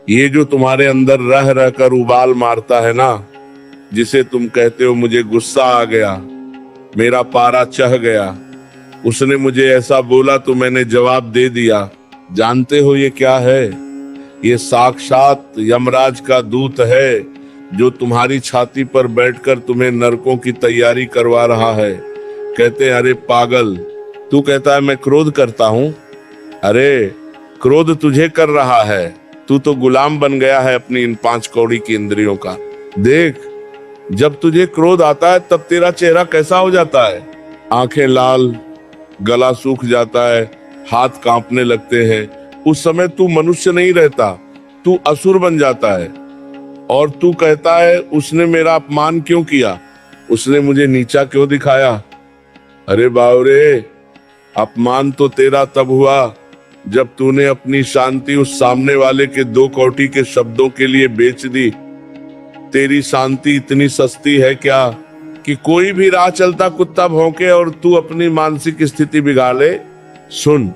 ये जो तुम्हारे अंदर रह रह कर उबाल मारता है ना, जिसे तुम कहते हो मुझे गुस्सा आ गया, मेरा पारा चढ़ गया, उसने मुझे ऐसा बोला तो मैंने जवाब दे दिया, जानते हो ये क्या है? ये साक्षात यमराज का दूत है, जो तुम्हारी छाती पर बैठकर तुम्हें नरकों की तैयारी करवा रहा है। कहते हैं अरे पागल, तू कहता है मैं क्रोध करता हूँ। अरे क्रोध तुझे कर रहा है, तू तो गुलाम बन गया है अपनी इन 5 कौड़ी की इंद्रियों का। देख, जब तुझे क्रोध आता है तब तेरा चेहरा कैसा हो जाता है, आंखें लाल, गला सूख जाता है, हाथ कांपने लगते हैं। उस समय तू मनुष्य नहीं रहता, तू असुर बन जाता है। और तू कहता है उसने मेरा अपमान क्यों किया, उसने मुझे नीचा क्यों दिखाया। अरे बावरे, अपमान तो तेरा तब हुआ जब तूने अपनी शांति उस सामने वाले के 2 कौड़ी के शब्दों के लिए बेच दी। तेरी शांति इतनी सस्ती है क्या कि कोई भी राह चलता कुत्ता भौंके और तू अपनी मानसिक स्थिति बिगाड़ ले। सुन,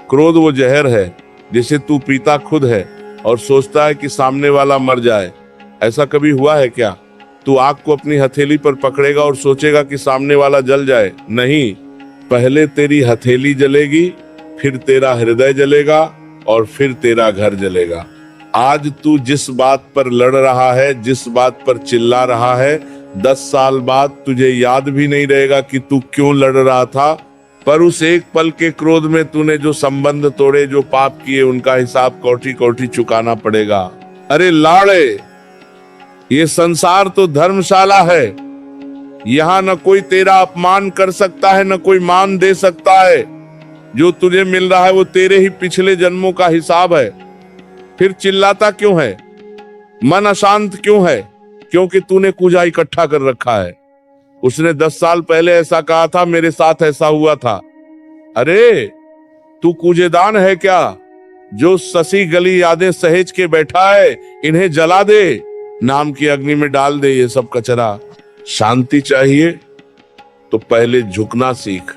क्रोध वो जहर है जिसे तू पीता खुद है और सोचता है कि सामने वाला मर जाए। ऐसा कभी हुआ है क्या? तू आग को अपनी हथेली पर पकड़ेगा और सोचेगा कि सामने वाला जल जाए। नहीं, पहले तेरी हथेली जलेगी, फिर तेरा हृदय जलेगा और फिर तेरा घर जलेगा। आज तू जिस बात पर लड़ रहा है, जिस बात पर चिल्ला रहा है, 10 साल बाद तुझे याद भी नहीं रहेगा कि तू क्यों लड़ रहा था। पर उस एक पल के क्रोध में तूने जो संबंध तोड़े, जो पाप किए, उनका हिसाब कोठी कोठी चुकाना पड़ेगा। अरे लाड़े, ये संसार तो धर्मशाला है। यहाँ न कोई तेरा अपमान कर सकता है, न कोई मान दे सकता है। जो तुझे मिल रहा है वो तेरे ही पिछले जन्मों का हिसाब है। फिर चिल्लाता क्यों है, मन अशांत क्यों है? क्योंकि तूने कूजा इकट्ठा कर रखा है। उसने 10 साल पहले ऐसा कहा था, मेरे साथ ऐसा हुआ था। अरे तू कूजेदान है क्या, जो ससी गली यादें सहेज के बैठा है? इन्हें जला दे, नाम की अग्नि में डाल दे ये सब कचरा। शांति चाहिए तो पहले झुकना सीख।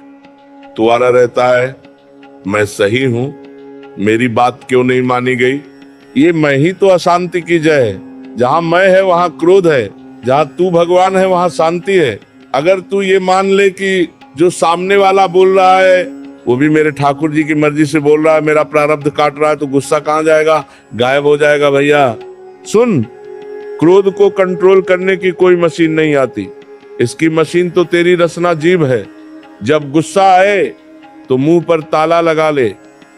तुम्हारा रहता है मैं सही हूं, मेरी बात क्यों नहीं मानी गई। ये मैं ही तो अशांति की जय है। जहां मैं है वहां क्रोध है, जहां तू भगवान है वहां शांति है। अगर तू ये मान ले कि जो सामने वाला बोल रहा है वो भी मेरे ठाकुर जी की मर्जी से बोल रहा है, मेरा प्रारब्ध काट रहा है, तो गुस्सा कहां जाएगा? गायब हो जाएगा भैया। सुन, क्रोध को कंट्रोल करने की कोई मशीन नहीं आती। इसकी मशीन तो तेरी रसना जीभ है। जब गुस्सा आए तो मुंह पर ताला लगा ले,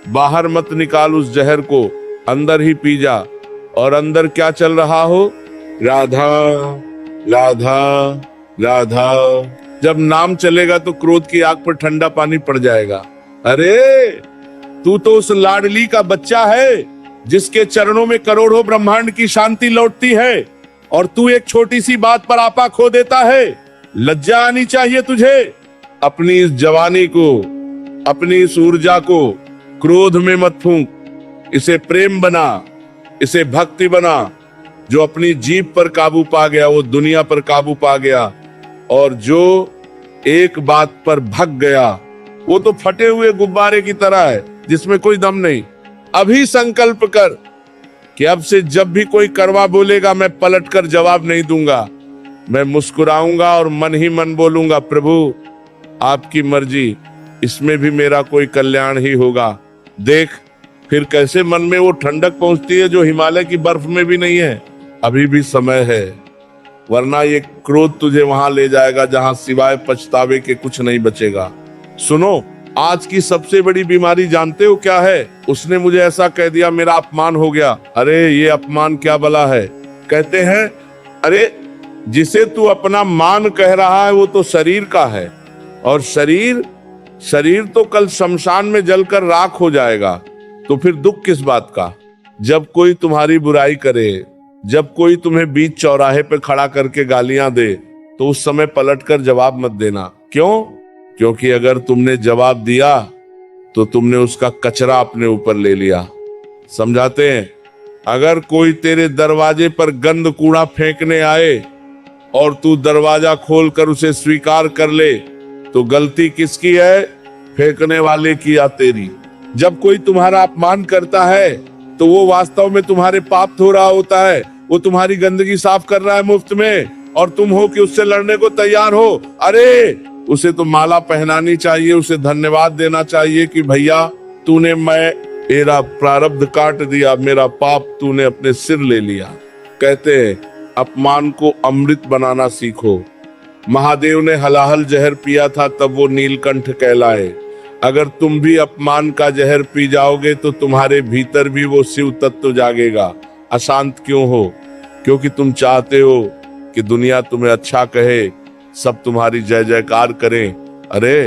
बाहर मत निकाल उस जहर को, अंदर ही पी जा। और अंदर क्या चल रहा हो? राधा राधा राधा। जब नाम चलेगा तो क्रोध की आग पर ठंडा पानी पड़ जाएगा। अरे तू तो उस लाडली का बच्चा है जिसके चरणों में करोड़ों ब्रह्मांड की शांति लौटती है, और तू एक छोटी सी बात पर आपा खो देता है। लज्जा आनी चाहिए तुझे। अपनी इस जवानी को, अपनी इस ऊर्जा को क्रोध में मत फूंक, इसे प्रेम बना, इसे भक्ति बना। जो अपनी जीभ पर काबू पा गया वो दुनिया पर काबू पा गया, और जो एक बात पर भग गया वो तो फटे हुए गुब्बारे की तरह है जिसमें कोई दम नहीं। अभी संकल्प कर कि अब से जब भी कोई कड़वा बोलेगा मैं पलटकर जवाब नहीं दूंगा। मैं मुस्कुराऊंगा और मन ही मन बोलूंगा, प्रभु आपकी मर्जी, इसमें भी मेरा कोई कल्याण ही होगा। देख फिर कैसे मन में वो ठंडक पहुंचती है जो हिमालय की बर्फ में भी नहीं है। अभी भी समय है, वरना ये क्रोध तुझे वहां ले जाएगा जहां सिवाय पछतावे के कुछ नहीं बचेगा। सुनो, आज की सबसे बड़ी बीमारी जानते हो क्या है? उसने मुझे ऐसा कह दिया, मेरा अपमान हो गया। अरे ये अपमान क्या भला है? कहते हैं अरे जिसे तू अपना मान कह रहा है वो तो शरीर का है, और शरीर तो कल शमशान में जलकर राख हो जाएगा। तो फिर दुख किस बात का? जब कोई तुम्हारी बुराई करे, जब कोई तुम्हें बीच चौराहे पे खड़ा करके गालियां दे, तो उस समय पलटकर जवाब मत देना। क्यों? क्योंकि अगर तुमने जवाब दिया तो तुमने उसका कचरा अपने ऊपर ले लिया। समझाते हैं, अगर कोई तेरे दरवाजे पर गंद कूड़ा फेंकने आए और तू दरवाजा खोलकर उसे स्वीकार कर ले, तो गलती किसकी है? फेंकने वाले की या तेरी? जब कोई तुम्हारा अपमान करता है तो वो वास्तव में तुम्हारे पाप धो रहा होता है, वो तुम्हारी गंदगी साफ कर रहा है मुफ्त में, और तुम हो कि उससे लड़ने को तैयार हो। अरे उसे तो माला पहनानी चाहिए, उसे धन्यवाद देना चाहिए कि भैया तूने मेरा प्रारब्ध काट दिया, मेरा पाप तूने अपने सिर ले लिया। कहते हैं अपमान को अमृत बनाना सीखो। महादेव ने हलाहल जहर पिया था तब वो नीलकंठ कहलाए। अगर तुम भी अपमान का जहर पी जाओगे तो तुम्हारे भीतर भी वो शिव तत्व जागेगा। अशांत क्यों हो? क्योंकि तुम चाहते हो कि दुनिया तुम्हें अच्छा कहे, सब तुम्हारी जय जयकार करें। अरे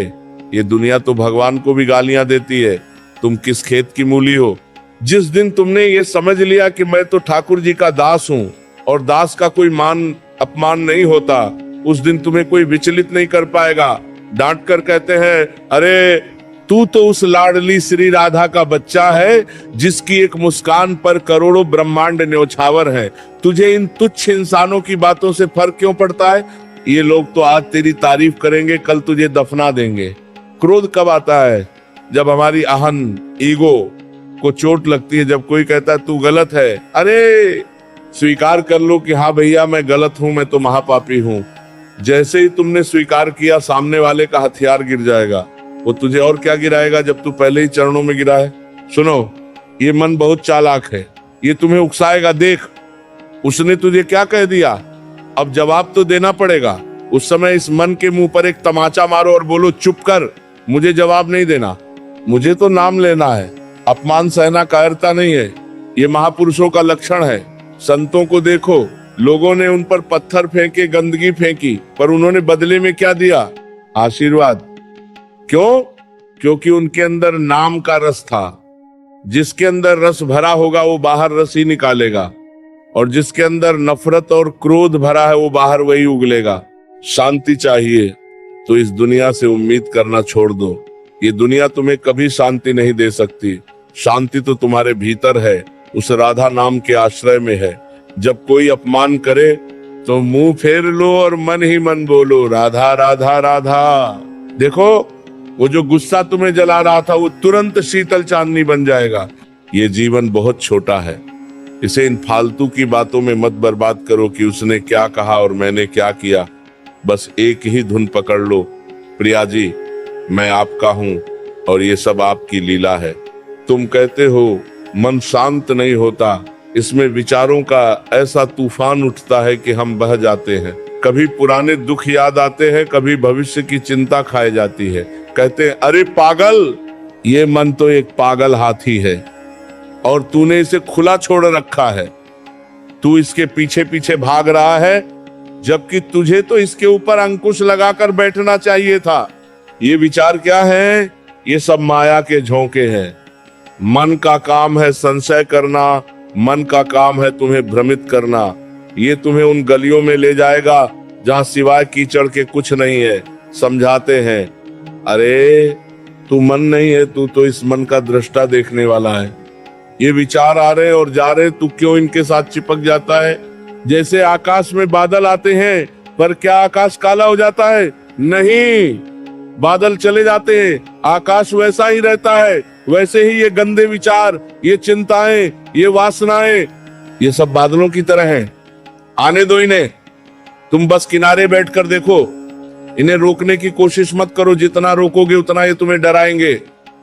ये दुनिया तो भगवान को भी गालियां देती है। तुम किस खेत की मूली हो? जिस दिन तुमने ये समझ लिया कि मैं तो ठाकुर जी का दास हूँ और दास का कोई मान अपमान नहीं होता, उस दिन तुम्हें कोई विचलित नहीं कर पाएगा। डांट कर कहते हैं अरे तू तो उस लाडली श्री राधा का बच्चा है जिसकी एक मुस्कान पर करोड़ों ब्रह्मांड न्योछावर है। तुझे इन तुच्छ इंसानों की बातों से फर्क क्यों पड़ता है? ये लोग तो आज तेरी तारीफ करेंगे, कल तुझे दफना देंगे। क्रोध कब आता है? जब हमारी अहन ईगो को चोट लगती है, जब कोई कहता है तू गलत है। अरे स्वीकार कर लो कि हाँ भैया मैं गलत हूं, मैं तो महापापी हूं। जैसे ही तुमने स्वीकार किया सामने वाले का हथियार गिर जाएगा। वो तुझे और क्या गिराएगा जब तू पहले ही चरणों में गिरा है। सुनो, ये मन बहुत चालाक है, ये तुम्हें उकसाएगा। देख उसने तुझे क्या कह दिया, अब जवाब तो देना पड़ेगा। उस समय इस मन के मुंह पर एक तमाचा मारो और बोलो चुप कर, मुझे जवाब नहीं देना, मुझे तो नाम लेना है। अपमान सहना कायरता नहीं है, ये महापुरुषों का लक्षण है। संतों को देखो, लोगों ने उन पर पत्थर फेंके, गंदगी फेंकी, पर उन्होंने बदले में क्या दिया? आशीर्वाद। क्यों? क्योंकि उनके अंदर नाम का रस था। जिसके अंदर रस भरा होगा वो बाहर रस ही निकालेगा, और जिसके अंदर नफरत और क्रोध भरा है वो बाहर वही उगलेगा। शांति चाहिए तो इस दुनिया से उम्मीद करना छोड़ दो। ये दुनिया तुम्हें कभी शांति नहीं दे सकती। शांति तो तुम्हारे भीतर है, उस राधा नाम के आश्रय में है। जब कोई अपमान करे तो मुंह फेर लो और मन ही मन बोलो राधा राधा राधा। देखो वो जो गुस्सा तुम्हें जला रहा था वो तुरंत शीतल चांदनी बन जाएगा। ये जीवन बहुत छोटा है, इसे इन फालतू की बातों में मत बर्बाद करो कि उसने क्या कहा और मैंने क्या किया। बस एक ही धुन पकड़ लो, प्रिया जी मैं आपका हूं और ये सब आपकी लीला है। तुम कहते हो मन शांत नहीं होता, इसमें विचारों का ऐसा तूफान उठता है कि हम बह जाते हैं। कभी पुराने दुख याद आते हैं, कभी भविष्य की चिंता खाए जाती है। कहते हैं अरे पागल, ये मन तो एक पागल हाथी है और तूने इसे खुला छोड़ रखा है। तू इसके पीछे पीछे भाग रहा है, जबकि तुझे तो इसके ऊपर अंकुश लगाकर बैठना चाहिए था। ये विचार क्या है? ये सब माया के झोंके हैं। मन का काम है संशय करना, मन का काम है तुम्हें भ्रमित करना। ये तुम्हें उन गलियों में ले जाएगा जहां सिवाय कीचड़ के कुछ नहीं है। समझाते हैं अरे तू मन नहीं है, तू तो इस मन का दृष्टा देखने वाला है। ये विचार आ रहे और जा रहे, तू क्यों इनके साथ चिपक जाता है? जैसे आकाश में बादल आते हैं, पर क्या आकाश काला हो जाता है? नहीं, बादल चले जाते हैं, आकाश वैसा ही रहता है। वैसे ही ये गंदे विचार, ये चिंताएं, ये वासनाएं, ये सब बादलों की तरह हैं। आने दो इन्हें, तुम बस किनारे बैठकर देखो। इन्हें रोकने की कोशिश मत करो, जितना रोकोगे उतना ये तुम्हें डराएंगे।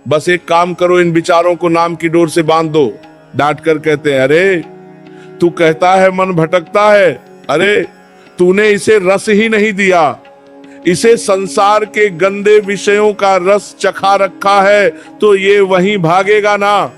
बस एक काम करो, इन विचारों को नाम की डोर से बांध दो। डांट कर कहते हैं अरे तू कहता है मन भटकता है, अरे तूने इसे रस ही नहीं दिया, इसे संसार के गंदे विषयों का रस चखा रखा है, तो ये वहीं भागेगा ना।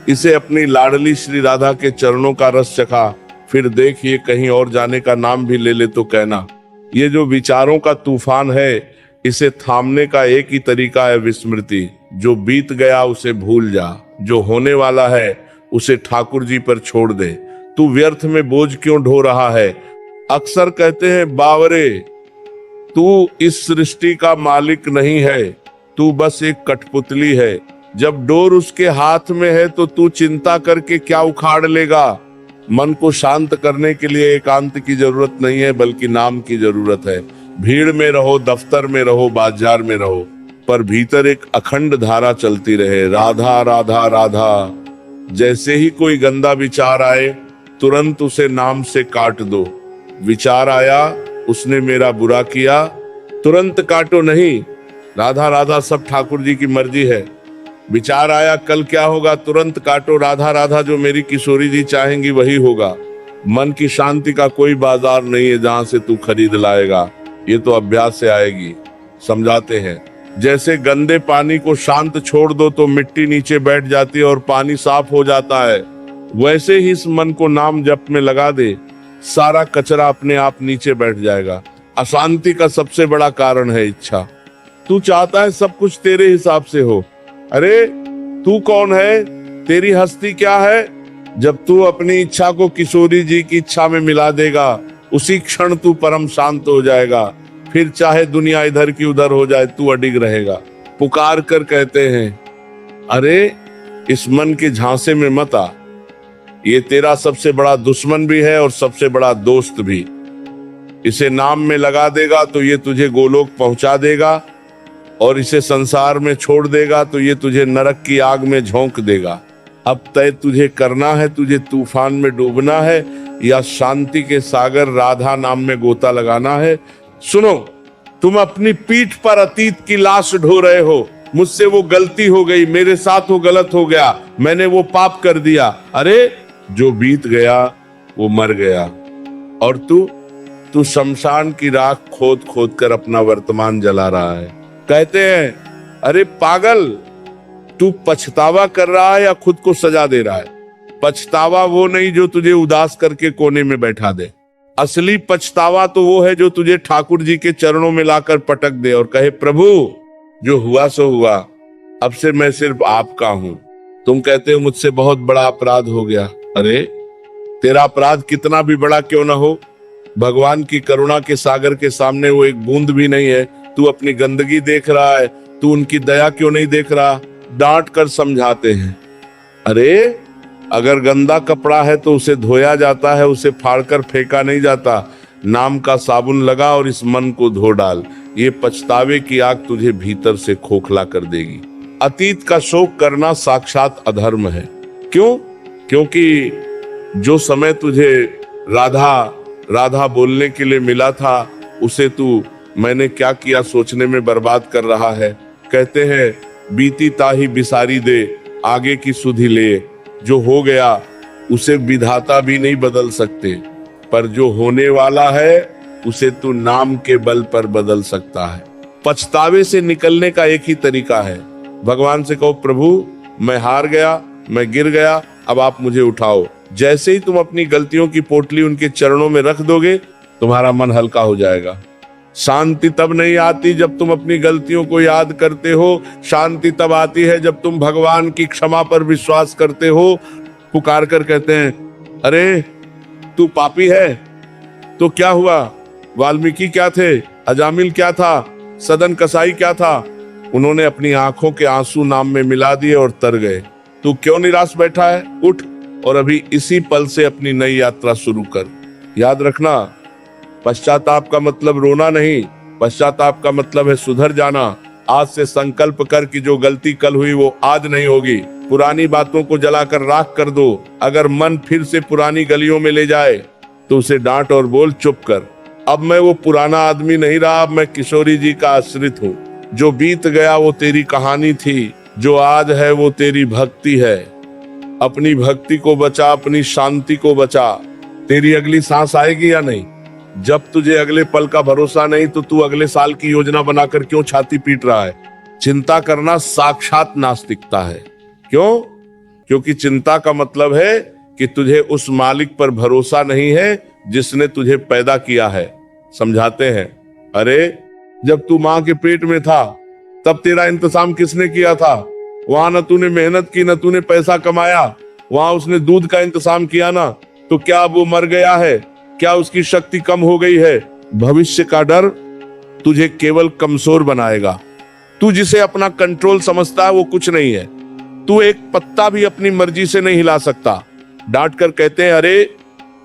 इसे अपनी लाडली श्री राधा के चरणों का रस चखा, फिर देखिए कहीं और जाने का नाम भी ले ले तो कहना। ये जो विचारों का तूफान है, इसे थामने का एक ही तरीका है विस्मृति। जो बीत गया उसे भूल जा, जो होने वाला है उसे ठाकुर जी पर छोड़ दे। तू व्यर्थ में बोझ क्यों ढो रहा है? अक्सर कहते हैं बावरे, तू इस सृष्टि का मालिक नहीं है, तू बस एक कठपुतली है। जब डोर उसके हाथ में है तो तू चिंता करके क्या उखाड़ लेगा? मन को शांत करने के लिए एकांत की जरूरत नहीं है, बल्कि नाम की जरूरत है। भीड़ में रहो, दफ्तर में रहो, बाजार में रहो, पर भीतर एक अखंड धारा चलती रहे, राधा राधा राधा। जैसे ही कोई गंदा विचार आए तुरंत उसे नाम से काट दो। विचार आया, उसने मेरा बुरा किया, तुरंत काटो नहीं। राधा राधा सब ठाकुर जी की मर्जी है। विचार आया कल क्या होगा, तुरंत काटो। राधा राधा जो मेरी किशोरी जी चाहेंगी वही होगा। मन की शांति का कोई बाजार नहीं है जहां से तू खरीद लाएगा, ये तो अभ्यास से आएगी। समझाते हैं, जैसे गंदे पानी को शांत छोड़ दो तो मिट्टी नीचे बैठ जाती है और पानी साफ हो जाता है, वैसे ही इस मन को नाम जप में लगा दे, सारा कचरा अपने आप नीचे बैठ जाएगा। अशांति का सबसे बड़ा कारण है इच्छा। तू चाहता है सब कुछ तेरे हिसाब से हो। अरे तू कौन है, तेरी हस्ती क्या है? जब तू अपनी इच्छा को किशोरी जी की इच्छा में मिला देगा, उसी क्षण तू परम शांत हो जाएगा। फिर चाहे दुनिया इधर की उधर हो जाए, तू अडिग रहेगा। पुकार कर कहते हैं, अरे इस मन के झांसे में मत आ, ये तेरा सबसे बड़ा दुश्मन भी है और सबसे बड़ा दोस्त भी। इसे नाम में लगा देगा तो ये तुझे गोलोक पहुंचा देगा, और इसे संसार में छोड़ देगा तो ये तुझे नरक की आग में झोंक देगा। अब तय तुझे करना है, तुझे तूफान में डूबना है या शांति के सागर राधा नाम में गोता लगाना है। सुनो, तुम अपनी पीठ पर अतीत की लाश ढो रहे हो। मुझसे वो गलती हो गई, मेरे साथ वो गलत हो गया, मैंने वो पाप कर दिया। अरे जो बीत गया वो मर गया, और तू शमशान की राख खोद खोद कर अपना वर्तमान जला रहा है। कहते हैं, अरे पागल, तू पछतावा कर रहा है या खुद को सजा दे रहा है? पछतावा वो नहीं जो तुझे उदास करके कोने में बैठा दे। असली पछतावा तो वो है जो तुझे ठाकुर जी के चरणों में लाकर पटक दे और कहे, प्रभु जो हुआ सो हुआ, अब से मैं सिर्फ आपका हूं। तुम कहते हो मुझसे बहुत बड़ा अपराध हो गया। अरे तेरा अपराध कितना भी बड़ा क्यों ना हो, भगवान की करुणा के सागर के सामने वो एक बूंद भी नहीं है। तू अपनी गंदगी देख रहा है, तू उनकी दया क्यों नहीं देख रहा? डांट कर समझाते हैं, अरे अगर गंदा कपड़ा है तो उसे धोया जाता है, उसे फाड़कर फेंका नहीं जाता। नाम का साबुन लगा और इस मन को धो डाल। ये पछतावे की आग तुझे भीतर से खोखला कर देगी। अतीत का शोक करना साक्षात अधर्म है। क्यों? क्योंकि जो समय तुझे राधा राधा बोलने के लिए मिला था, उसे तू मैंने क्या किया सोचने में बर्बाद कर रहा है। कहते हैं, बीती ताही बिसारी दे, आगे की सुधि ले। जो हो गया उसे विधाता भी नहीं बदल सकते, पर जो होने वाला है उसे तू नाम के बल पर बदल सकता है। पछतावे से निकलने का एक ही तरीका है, भगवान से कहो, प्रभु मैं हार गया, मैं गिर गया, अब आप मुझे उठाओ। जैसे ही तुम अपनी गलतियों की पोटली उनके चरणों में रख दोगे, तुम्हारा मन हल्का हो जाएगा। शांति तब नहीं आती जब तुम अपनी गलतियों को याद करते हो, शांति तब आती है जब तुम भगवान की क्षमा पर विश्वास करते हो। पुकार कर कहते हैं, अरे तू पापी है तो क्या हुआ? वाल्मीकि क्या थे? अजामिल क्या था? सदन कसाई क्या था? उन्होंने अपनी आंखों के आंसू नाम में मिला दिए और तर गए। तू क्यों निराश बैठा है? उठ और अभी इसी पल से अपनी नई यात्रा शुरू कर। याद रखना, पश्चाताप का मतलब रोना नहीं, पश्चाताप का मतलब है सुधर जाना। आज से संकल्प कर कि जो गलती कल हुई वो आज नहीं होगी। पुरानी बातों को जलाकर राख कर दो। अगर मन फिर से पुरानी गलियों में ले जाए तो उसे डांट और बोल, चुप कर, अब मैं वो पुराना आदमी नहीं रहा, अब मैं किशोरी जी का आश्रित हूँ। जो बीत गया वो तेरी कहानी थी, जो आज है वो तेरी भक्ति है। अपनी भक्ति को बचा, अपनी शांति को बचा। तेरी अगली सांस आएगी या नहीं? जब तुझे अगले पल का भरोसा नहीं तो तू अगले साल की योजना बनाकर क्यों छाती पीट रहा है? चिंता करना साक्षात नास्तिकता है। क्यों? क्योंकि चिंता का मतलब है कि तुझे उस मालिक पर भरोसा नहीं है जिसने तुझे पैदा किया है। समझाते हैं, अरे जब तू माँ के पेट में था तब तेरा इंतजाम किसने किया था? वहां न तूने मेहनत की, न तूने पैसा कमाया, वहां उसने दूध का इंतजाम किया ना। तो क्या वो मर गया है? क्या उसकी शक्ति कम हो गई है? भविष्य का डर तुझे केवल कमजोर बनाएगा। तू जिसे अपना कंट्रोल समझता है वो कुछ नहीं है। तू एक पत्ता भी अपनी मर्जी से नहीं हिला सकता। डांट कर कहते हैं, अरे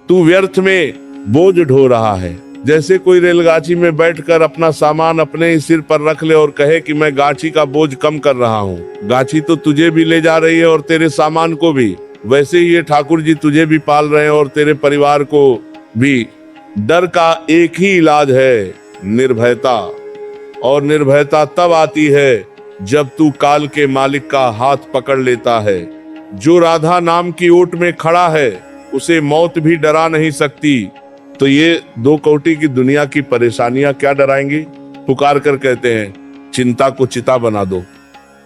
तू व्यर्थ में बोझ ढो रहा है। जैसे कोई रेलगाड़ी में बैठकर अपना सामान अपने ही सिर पर रख ले और कहे कि मैं गाछी का बोझ कम कर रहा हूँ। गाछी तो तुझे भी ले जा रही है और तेरे सामान को भी। वैसे ही ये ठाकुर जी तुझे भी पाल रहे हैं और तेरे परिवार को भी। डर का एक ही इलाज है, निर्भयता। और निर्भयता तब आती है जब तू काल के मालिक का हाथ पकड़ लेता है। जो राधा नाम की ओट में खड़ा है उसे मौत भी डरा नहीं सकती। तो ये दो कोटि की दुनिया की परेशानियां क्या डराएंगी? पुकार कर कहते हैं चिंता को चिता बना दो।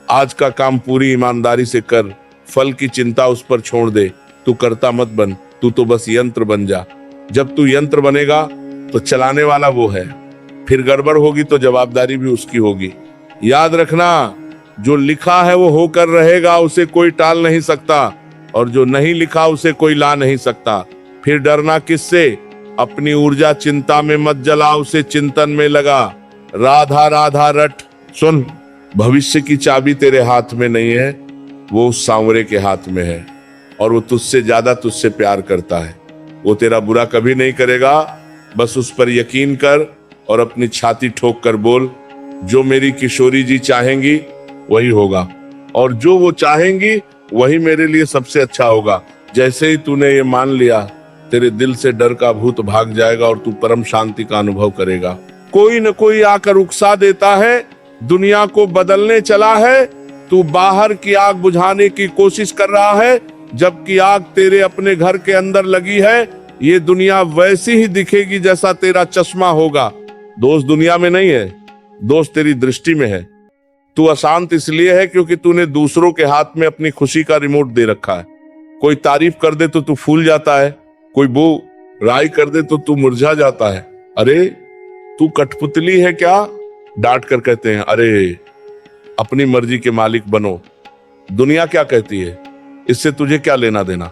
आज का काम पूरी ईमानदारी से कर, फल की चिंता उस पर छोड़ दे। तू करता मत बन, तू तो बस यंत्र बन जा। जब तू यंत्र बनेगा तो चलाने वाला वो है, फिर गड़बड़ होगी तो जवाबदारी भी उसकी होगी। याद रखना, जो लिखा है वो होकर रहेगा, उसे कोई टाल नहीं सकता, और जो नहीं लिखा उसे कोई ला नहीं सकता। फिर डरना किससे? अपनी ऊर्जा चिंता में मत जला, उसे चिंतन में लगा। राधा राधा रट। सुन, भविष्य की चाबी तेरे हाथ में नहीं है, वो उस सांवरे के हाथ में है, और वो तुझसे ज्यादा तुझसे प्यार करता है। वो तेरा बुरा कभी नहीं करेगा, बस उस पर यकीन कर और अपनी छाती ठोक कर बोल, जो मेरी किशोरी जी चाहेंगी वही होगा, और जो वो चाहेंगी वही मेरे लिए सबसे अच्छा होगा। जैसे ही तूने ये मान लिया, तेरे दिल से डर का भूत भाग जाएगा और तू परम शांति का अनुभव करेगा। कोई न कोई आकर उकसा देता है, दुनिया को बदलने चला है, तू बाहर की आग बुझाने की कोशिश कर रहा है, जबकि आग तेरे अपने घर के अंदर लगी है। ये दुनिया वैसी ही दिखेगी जैसा तेरा चश्मा होगा। दोष दुनिया में नहीं है, दोष तेरी दृष्टि में है। तू अशांत इसलिए है क्योंकि तूने दूसरों के हाथ में अपनी खुशी का रिमोट दे रखा है। कोई तारीफ कर दे तो तू फूल जाता है, कोई बुराई कर दे तो तू मुरझा जाता है। अरे तू कठपुतली है क्या? डांट कर कहते हैं, अरे अपनी मर्जी के मालिक बनो। दुनिया क्या कहती है, इससे तुझे क्या लेना देना?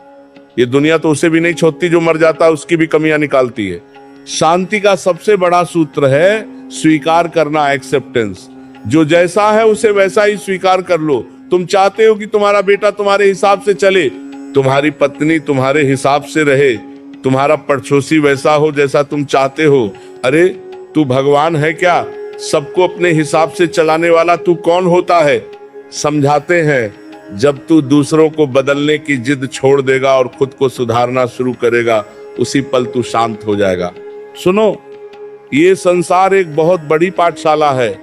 ये दुनिया तो उसे भी नहीं छोड़ती जो मर जाता है, उसकी भी कमियां निकालती है। शांति का सबसे बड़ा सूत्र है स्वीकार करना, एक्सेप्टेंस। जो जैसा है उसे वैसा ही स्वीकार कर लो। तुम चाहते हो कि तुम्हारा बेटा तुम्हारे हिसाब से चले, तुम्हारी पत्नी तुम्हारे हिसाब से रहे, तुम्हारा पड़ोसी वैसा हो जैसा तुम चाहते हो। अरे तू भगवान है क्या? सबको अपने हिसाब से चलाने वाला तू कौन होता है? समझाते हैं, जब तू दूसरों को बदलने की जिद छोड़ देगा और खुद को सुधारना शुरू करेगा, उसी पल तू शांत हो जाएगा। सुनो, ये संसार एक बहुत बड़ी पाठशाला है।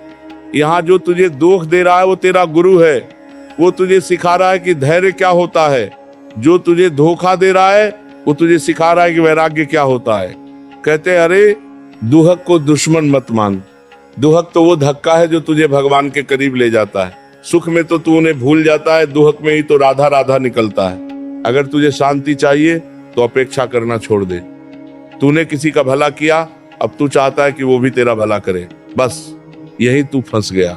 यहाँ जो तुझे दुख दे रहा है वो तेरा गुरु है। वो तुझे सिखा रहा है कि धैर्य क्या होता है। जो तुझे धोखा दे रहा है वो तुझे सिखा रहा है कि वैराग्य क्या होता है। कहते हैं, अरे दुहक को दुश्मन मत मान। दुहक तो वो धक्का है जो तुझे भगवान के करीब ले जाता है। सुख में तो तू उन्हें भूल जाता है, दुहक में ही तो राधा राधा निकलता है। अगर तुझे शांति चाहिए तो अपेक्षा करना छोड़ दे। तूने किसी का भला किया, अब तू चाहता है कि वो भी तेरा भला करे। बस यही तू फंस गया।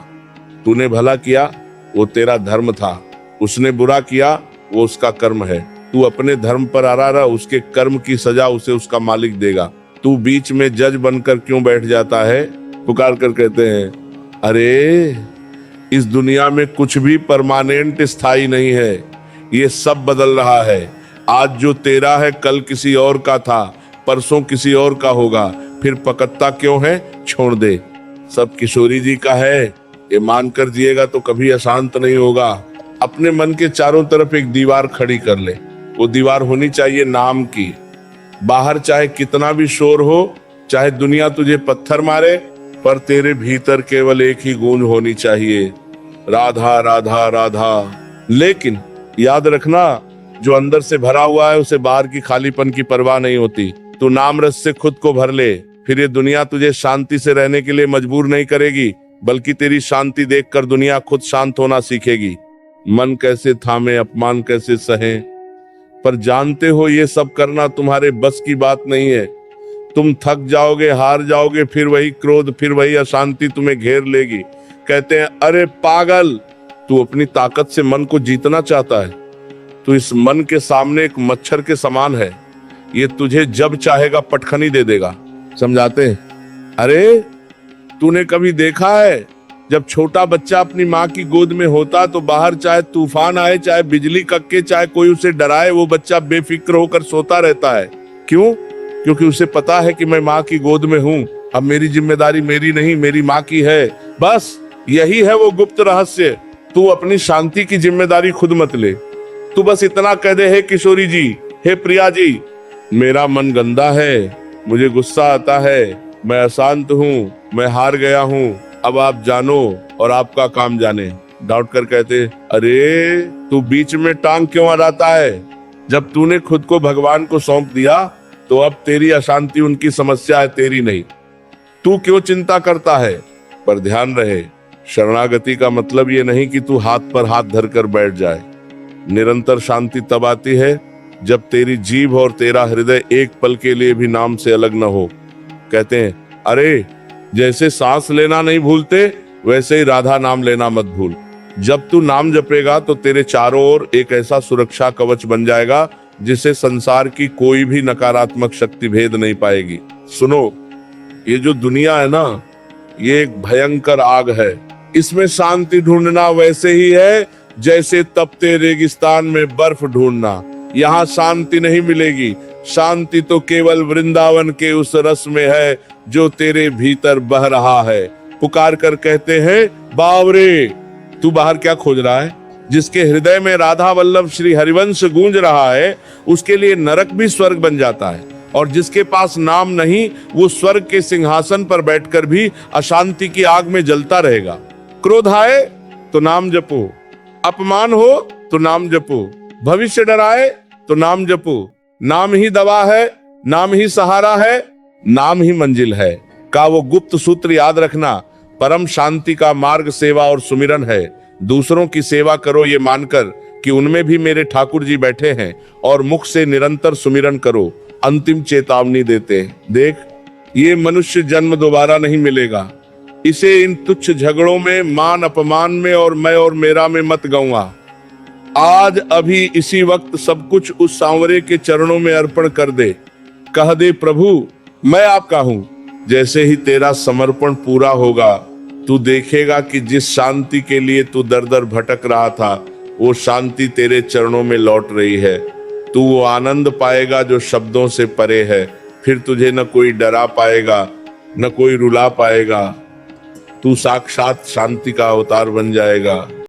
तूने भला किया, वो तेरा धर्म था। उसने बुरा किया, वो उसका कर्म है। तू अपने धर्म पर अड़ा रहा, उसके कर्म की सजा उसे उसका मालिक देगा। तू बीच में जज बनकर क्यों बैठ जाता है? पुकार कर कहते हैं, अरे इस दुनिया में कुछ भी परमानेंट स्थायी नहीं है, ये सब बदल रहा है। आज जो तेरा है कल किसी और का था, परसों किसी और का होगा। फिर पकड़ता क्यों है? छोड़ दे। सब किशोरी जी का है, ये मानकर जिएगा तो कभी अशांत नहीं होगा। अपने मन के चारों तरफ एक दीवार खड़ी कर ले। वो दीवार होनी चाहिए नाम की। बाहर चाहे कितना भी शोर हो, चाहे दुनिया तुझे पत्थर मारे, पर तेरे भीतर केवल एक ही गूंज होनी चाहिए, राधा राधा राधा। लेकिन याद रखना, जो अंदर से भरा हुआ है उसे बाहर की खालीपन की परवाह नहीं होती। तू नाम रस से खुद को भर ले, फिर ये दुनिया तुझे शांति से रहने के लिए मजबूर नहीं करेगी, बल्कि तेरी शांति देखकर दुनिया खुद शांत होना सीखेगी। मन कैसे थामे, अपमान कैसे सहे, पर जानते हो ये सब करना तुम्हारे बस की बात नहीं है। तुम थक जाओगे, हार जाओगे, फिर वही क्रोध, फिर वही अशांति तुम्हें घेर लेगी। कहते हैं, अरे पागल, तू अपनी ताकत से मन को जीतना चाहता है। तू इस मन के सामने एक मच्छर के समान है, ये तुझे जब चाहेगा पटखनी दे देगा। समझाते हैं, अरे तूने कभी देखा है जब छोटा बच्चा अपनी माँ की गोद में होता तो बाहर चाहे तूफान आए, चाहे बिजली कड़के, चाहे कोई उसे डराए, वो बच्चा बेफिक्र होकर सोता रहता है। क्यों? क्योंकि उसे पता है कि मैं माँ की गोद में हूँ, अब मेरी जिम्मेदारी मेरी नहीं, मेरी माँ की है। बस यही है वो गुप्त रहस्य। तू अपनी शांति की जिम्मेदारी खुद मत ले, तू बस इतना कह दे, हे किशोरी जी, हे प्रिया जी, मेरा मन गंदा है, मुझे गुस्सा आता है, मैं अशांत हूँ, मैं हार गया हूँ, अब आप जानो और आपका काम जाने। डाउट कर कहते, अरे तू बीच में टांग क्यों अड़ाता है? जब तूने खुद को भगवान को सौंप दिया तो अब तेरी अशांति उनकी समस्या है, तेरी नहीं। तू क्यों चिंता करता है? पर ध्यान रहे, शरणागति का मतलब ये नहीं कि तू हाथ पर हाथ धरकर बैठ जाए। निरंतर शांति तब आती है जब तेरी जीभ और तेरा हृदय एक पल के लिए भी नाम से अलग न हो। कहते हैं, अरे जैसे सांस लेना नहीं भूलते वैसे ही राधा नाम लेना मत भूल। जब तू नाम जपेगा तो तेरे चारों ओर एक ऐसा सुरक्षा कवच बन जाएगा जिसे संसार की कोई भी नकारात्मक शक्ति भेद नहीं पाएगी। सुनो, ये जो दुनिया है ना, ये एक भयंकर आग है। इसमें शांति ढूंढना वैसे ही है जैसे तपते रेगिस्तान में बर्फ ढूंढना। यहाँ शांति नहीं मिलेगी। शांति तो केवल वृंदावन के उस रस में है जो तेरे भीतर बह रहा है। पुकार कर कहते हैं, बावरे तू बाहर क्या खोज रहा है? जिसके हृदय में राधा वल्लभ श्री हरिवंश गूंज रहा है उसके लिए नरक भी स्वर्ग बन जाता है, और जिसके पास नाम नहीं वो स्वर्ग के सिंहासन पर बैठकर भी अशांति की आग में जलता रहेगा। क्रोध आए तो नाम जपो, अपमान हो तो नाम जपो, भविष्य डराए तो नाम जपो। नाम ही दवा है, नाम ही सहारा है, नाम ही मंजिल है का वो गुप्त सूत्र याद रखना। परम शांति का मार्ग सेवा और सुमिरन है। दूसरों की सेवा करो ये मानकर कि उनमें भी मेरे ठाकुर जी बैठे हैं, और मुख से निरंतर सुमिरन करो। अंतिम चेतावनी देते हैं, देख ये मनुष्य जन्म दोबारा नहीं मिलेगा। इसे इन तुच्छ झगड़ों में, मान अपमान में और मैं और मेरा में मत गंवा। आज अभी इसी वक्त सब कुछ उस सांवरे के चरणों में अर्पण कर दे। कह दे, प्रभु मैं आपका हूं। जैसे ही तेरा समर्पण पूरा होगा तू देखेगा कि जिस शांति के लिए तू दर दर भटक रहा था वो शांति तेरे चरणों में लौट रही है। तू वो आनंद पाएगा जो शब्दों से परे है। फिर तुझे न कोई डरा पाएगा न कोई रुला पाएगा। तू साक्षात शांति का अवतार बन जाएगा।